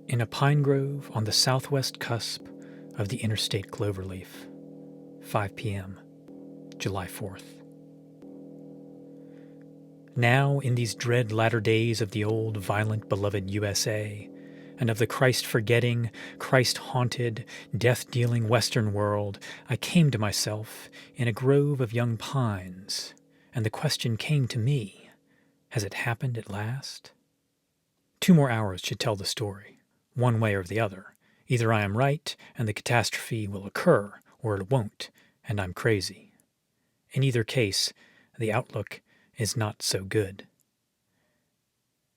In a pine grove on the southwest cusp of the interstate cloverleaf, 5 p.m., July 4th. Now, in these dread latter days of the old, violent, beloved USA, and of the Christ-forgetting, Christ-haunted, death-dealing Western world, I came to myself in a grove of young pines, and the question came to me, has it happened at last? 2 more hours should tell the story, one way or the other. Either I am right, and the catastrophe will occur, or it won't, and I'm crazy. In either case, the outlook is not so good.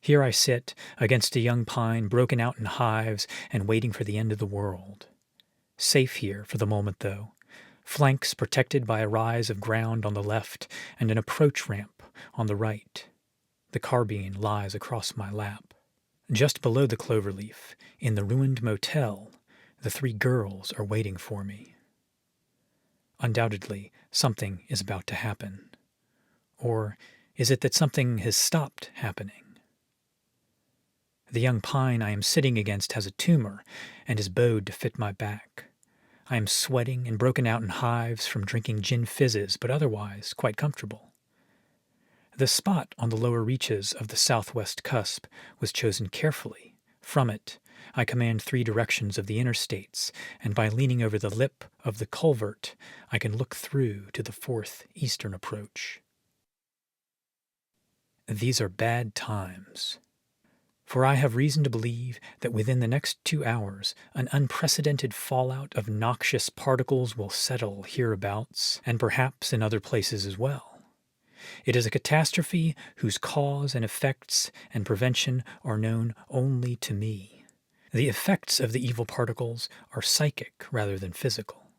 Here I sit, against a young pine broken out in hives and waiting for the end of the world. Safe here for the moment, though. Flanks protected by a rise of ground on the left and an approach ramp on the right. The carbine lies across my lap. Just below the cloverleaf, in the ruined motel, the 3 girls are waiting for me. Undoubtedly, something is about to happen. Or is it that something has stopped happening? The young pine I am sitting against has a tumor and is bowed to fit my back. I am sweating and broken out in hives from drinking gin fizzes, but otherwise quite comfortable. The spot on the lower reaches of the southwest cusp was chosen carefully. From it, I command 3 directions of the interstates, and by leaning over the lip of the culvert, I can look through to the 4th eastern approach. These are bad times. For I have reason to believe that within the next 2 hours an unprecedented fallout of noxious particles will settle hereabouts, and perhaps in other places as well. It is a catastrophe whose cause and effects and prevention are known only to me. The effects of the evil particles are psychic rather than physical.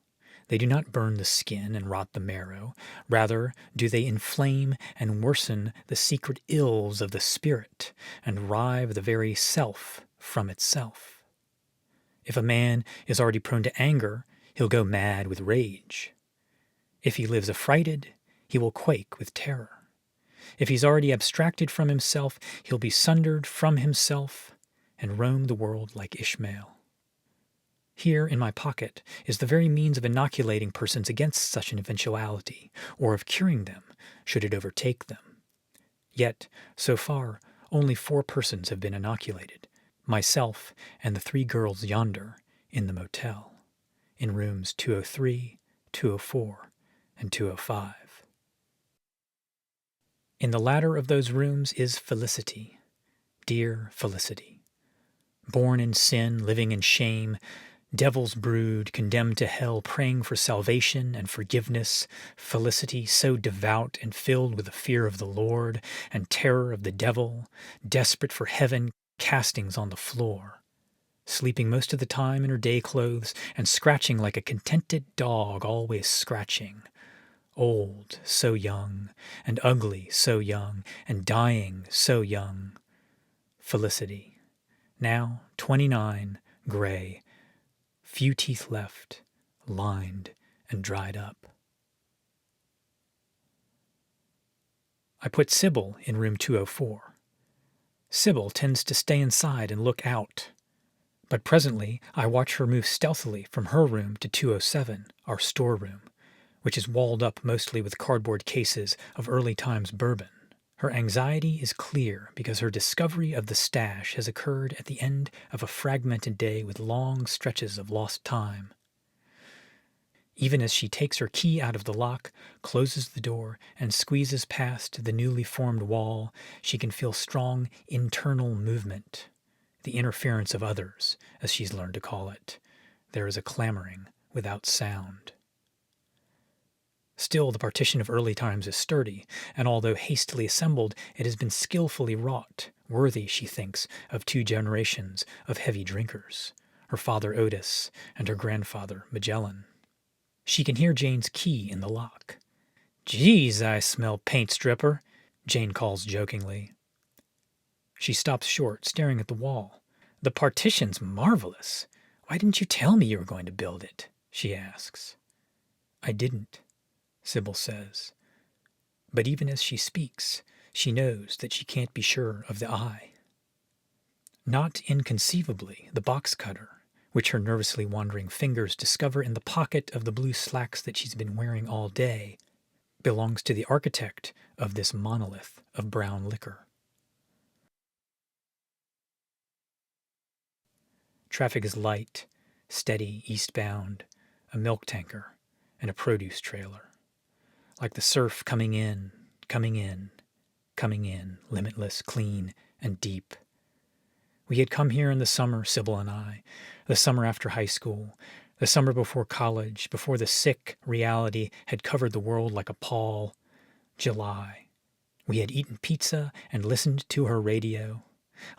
They do not burn the skin and rot the marrow. Rather, do they inflame and worsen the secret ills of the spirit and rive the very self from itself. If a man is already prone to anger, he'll go mad with rage. If he lives affrighted, he will quake with terror. If he's already abstracted from himself, he'll be sundered from himself and roam the world like Ishmael. Here in my pocket is the very means of inoculating persons against such an eventuality, or of curing them, should it overtake them. Yet, so far, only 4 persons have been inoculated, myself and the 3 girls yonder in the motel, in rooms 203, 204, and 205. In the latter of those rooms is Felicity, dear Felicity. Born in sin, living in shame, devil's brood, condemned to hell, praying for salvation and forgiveness, Felicity so devout and filled with the fear of the Lord and terror of the devil, desperate for heaven, castings on the floor, sleeping most of the time in her day clothes and scratching like a contented dog, always scratching. Old, so young, and ugly, so young, and dying, so young. Felicity, now 29, gray, few teeth left, lined and dried up. I put Sybil in room 204. Sybil tends to stay inside and look out. But presently I watch her move stealthily from her room to 207, our storeroom, which is walled up mostly with cardboard cases of early times bourbon. Her anxiety is clear because her discovery of the stash has occurred at the end of a fragmented day with long stretches of lost time. Even as she takes her key out of the lock, closes the door, and squeezes past the newly formed wall, she can feel strong internal movement, the interference of others, as she's learned to call it. There is a clamoring without sound. Still, the partition of early times is sturdy, and although hastily assembled, it has been skillfully wrought, worthy, she thinks, of 2 generations of heavy drinkers, her father Otis and her grandfather Magellan. She can hear Jane's key in the lock. "Geez, I smell paint stripper," Jane calls jokingly. She stops short, staring at the wall. "The partition's marvelous. Why didn't you tell me you were going to build it?" she asks. "I didn't," Sybil says. But even as she speaks, she knows that she can't be sure of the I. Not inconceivably, the box cutter, which her nervously wandering fingers discover in the pocket of the blue slacks that she's been wearing all day, belongs to the architect of this monolith of brown liquor. Traffic is light, steady, eastbound, a milk tanker, and a produce trailer. Like the surf coming in, coming in, coming in, limitless, clean, and deep. We had come here in the summer, Sybil and I, the summer after high school, the summer before college, before the sick reality had covered the world like a pall. July. We had eaten pizza and listened to her radio.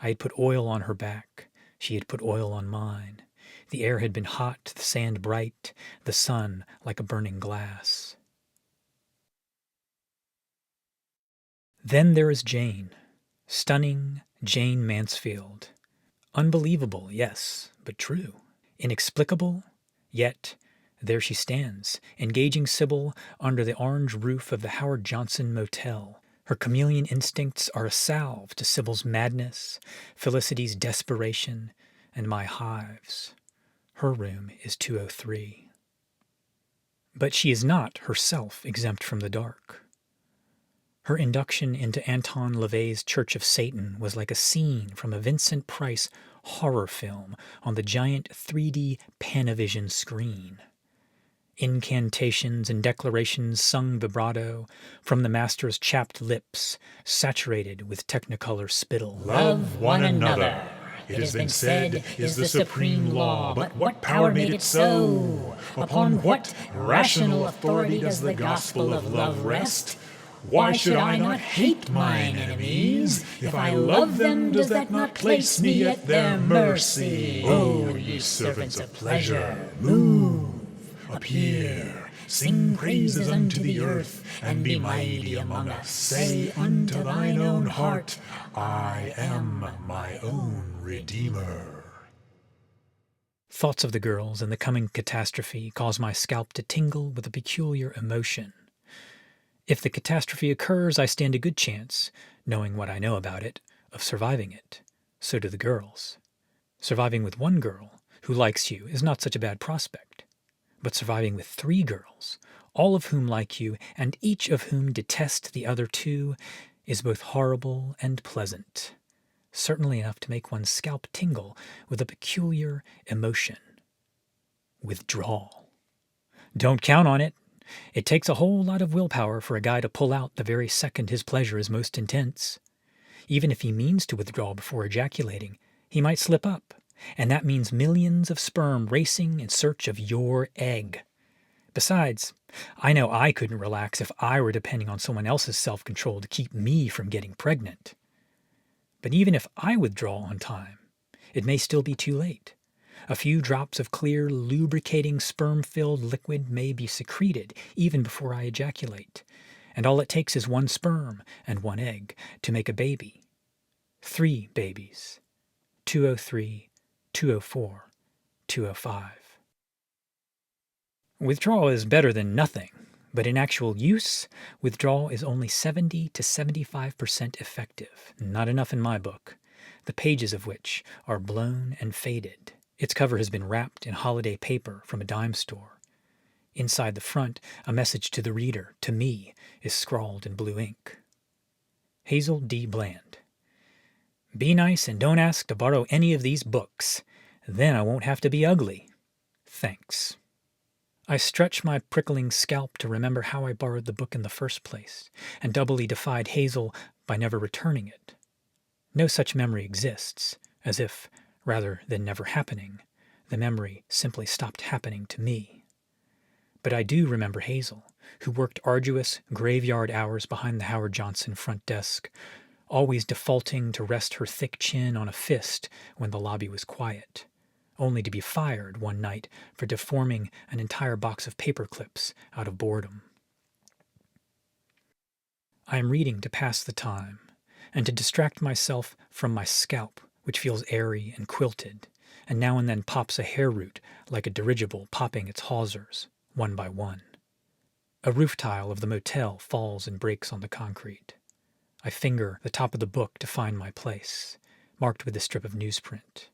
I had put oil on her back. She had put oil on mine. The air had been hot, the sand bright, the sun like a burning glass. Then there is Jane. Stunning Jane Mansfield. Unbelievable, yes, but true. Inexplicable, yet there she stands, engaging Sybil under the orange roof of the Howard Johnson Motel. Her chameleon instincts are a salve to Sybil's madness, Felicity's desperation, and my hives. Her room is 203. But she is not herself exempt from the dark. Her induction into Anton LaVey's Church of Satan was like a scene from a Vincent Price horror film on the giant 3D Panavision screen. Incantations and declarations sung vibrato from the master's chapped lips, saturated with technicolor spittle. Love one another, it has been said, is the supreme law, but what power made it so? Upon what rational authority does the gospel of love rest? Why should I not hate mine enemies? If I love them, does that not place me at their mercy? O ye servants of pleasure, move, appear, sing praises unto the earth, and be mighty among us. Say unto thine own heart, I am my own Redeemer. Thoughts of the girls and the coming catastrophe cause my scalp to tingle with a peculiar emotion. If the catastrophe occurs, I stand a good chance, knowing what I know about it, of surviving it. So do the girls. Surviving with one girl who likes you is not such a bad prospect. But surviving with 3 girls, all of whom like you, and each of whom detest the other 2, is both horrible and pleasant. Certainly enough to make one's scalp tingle with a peculiar emotion. Withdrawal. Don't count on it. It takes a whole lot of willpower for a guy to pull out the very second his pleasure is most intense. Even if he means to withdraw before ejaculating, he might slip up, and that means millions of sperm racing in search of your egg. Besides, I know I couldn't relax if I were depending on someone else's self-control to keep me from getting pregnant. But even if I withdraw on time, it may still be too late. A few drops of clear, lubricating, sperm-filled liquid may be secreted even before I ejaculate, and all it takes is 1 sperm and 1 egg to make a baby. 3 babies. 203, 204, 205. Withdrawal is better than nothing, but in actual use, withdrawal is only 70 to 75% effective. Not enough in my book, the pages of which are blown and faded. Its cover has been wrapped in holiday paper from a dime store. Inside the front, a message to the reader, to me, is scrawled in blue ink. Hazel D. Bland. Be nice and don't ask to borrow any of these books. Then I won't have to be ugly. Thanks. I stretch my prickling scalp to remember how I borrowed the book in the first place, and doubly defied Hazel by never returning it. No such memory exists, as if, rather than never happening, the memory simply stopped happening to me. But I do remember Hazel, who worked arduous graveyard hours behind the Howard Johnson front desk, always defaulting to rest her thick chin on a fist when the lobby was quiet, only to be fired one night for deforming an entire box of paper clips out of boredom. I am reading to pass the time, and to distract myself from my scalp, which feels airy and quilted, and now and then pops a hair root like a dirigible popping its hawsers, one by one. A roof tile of the motel falls and breaks on the concrete. I finger the top of the book to find my place, marked with a strip of newsprint.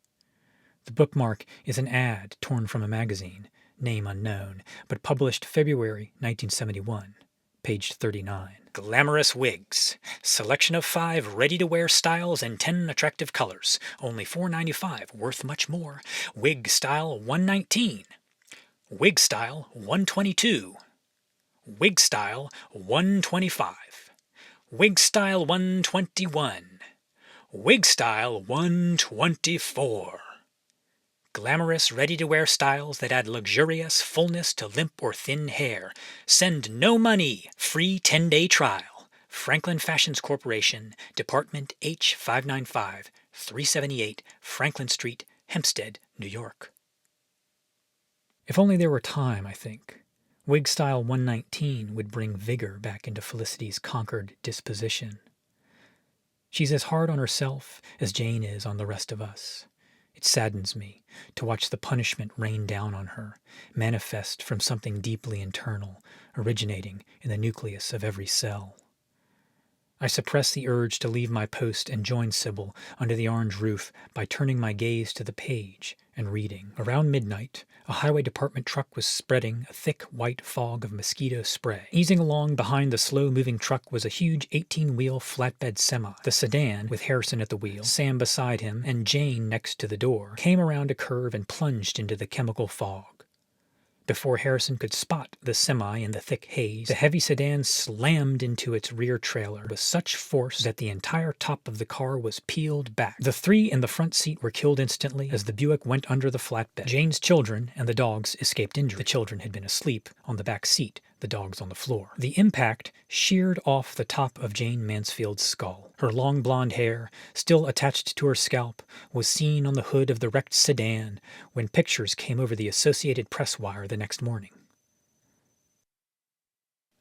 The bookmark is an ad torn from a magazine, name unknown, but published February 1971, page 39. Glamorous wigs. Selection of 5 ready-to-wear styles and 10 attractive colors. Only $4.95, worth much more. Wig style 119. Wig style 122. Wig style 125. Wig style 121. Wig style 124. Glamorous, ready-to-wear styles that add luxurious fullness to limp or thin hair. Send no money. Free 10-day trial. Franklin Fashions Corporation, Department H595, 378 Franklin Street, Hempstead, New York. If only there were time, I think. Wig style 119 would bring vigor back into Felicity's conquered disposition. She's as hard on herself as Jane is on the rest of us. It saddens me to watch the punishment rain down on her, manifest from something deeply internal, originating in the nucleus of every cell. I suppress the urge to leave my post and join Sybil under the orange roof by turning my gaze to the page and reading. Around midnight, a highway department truck was spreading a thick white fog of mosquito spray. Easing along behind the slow-moving truck was a huge 18-wheel flatbed semi. The sedan, with Harrison at the wheel, Sam beside him, and Jane next to the door, came around a curve and plunged into the chemical fog. Before Harrison could spot the semi in the thick haze, the heavy sedan slammed into its rear trailer with such force that the entire top of the car was peeled back. The 3 in the front seat were killed instantly as the Buick went under the flatbed. Jane's children and the dogs escaped injury. The children had been asleep on the back seat, the dogs on the floor. The impact sheared off the top of Jane Mansfield's skull. Her long blonde hair, still attached to her scalp, was seen on the hood of the wrecked sedan when pictures came over the Associated Press wire the next morning.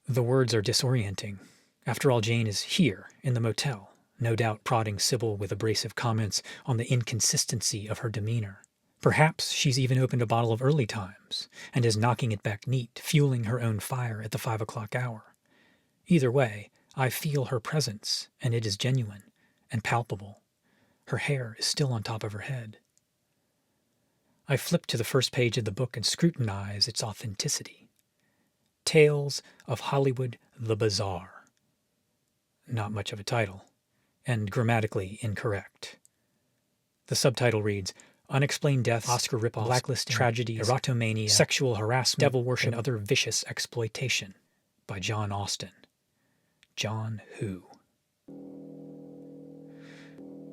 The words are disorienting. After all, Jane is here, in the motel, no doubt prodding Sybil with abrasive comments on the inconsistency of her demeanor. Perhaps she's even opened a bottle of Early Times and is knocking it back neat, fueling her own fire at the 5 o'clock hour. Either way, I feel her presence, and it is genuine and palpable. Her hair is still on top of her head. I flip to the first page of the book and scrutinize its authenticity. Tales of Hollywood the Bizarre. Not much of a title, and grammatically incorrect. The subtitle reads, Unexplained Deaths, Oscar Ripoffs, Blacklisting, Tragedies, Erotomania, Sexual Harassment, Devil Worship, and Other Vicious Exploitation by John Austen. John who?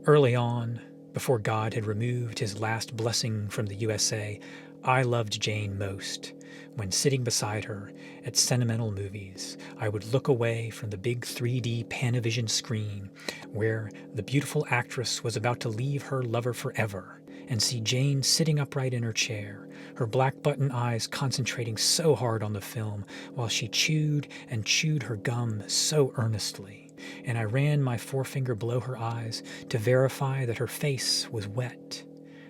Early on, before God had removed his last blessing from the USA, I loved Jane most. When sitting beside her at sentimental movies, I would look away from the big 3D Panavision screen where the beautiful actress was about to leave her lover forever and see Jane sitting upright in her chair, her black button eyes concentrating so hard on the film while she chewed and chewed her gum so earnestly, and I ran my forefinger below her eyes to verify that her face was wet,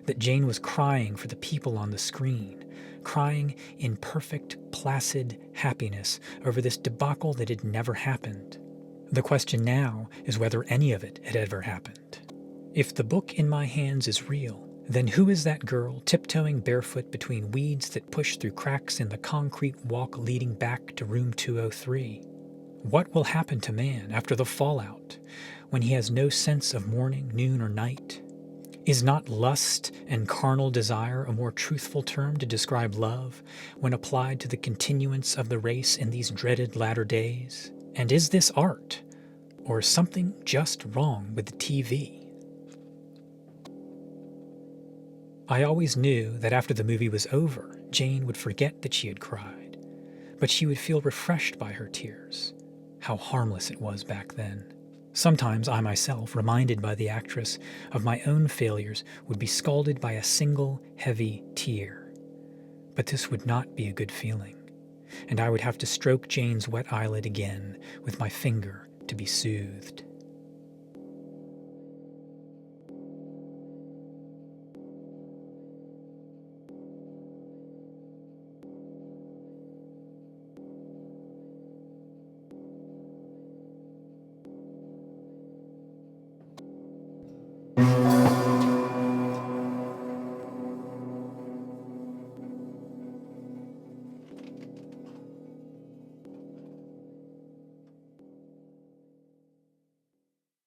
that Jane was crying for the people on the screen, crying in perfect, placid happiness over this debacle that had never happened. The question now is whether any of it had ever happened. If the book in my hands is real, then who is that girl tiptoeing barefoot between weeds that push through cracks in the concrete walk leading back to room 203? What will happen to man after the fallout, when he has no sense of morning, noon, or night? Is not lust and carnal desire a more truthful term to describe love when applied to the continuance of the race in these dreaded latter days? And is this art, or is something just wrong with the TV? I always knew that after the movie was over, Jane would forget that she had cried, but she would feel refreshed by her tears. How harmless it was back then. Sometimes I myself, reminded by the actress of my own failures, would be scalded by a single heavy tear. But this would not be a good feeling, and I would have to stroke Jane's wet eyelid again with my finger to be soothed.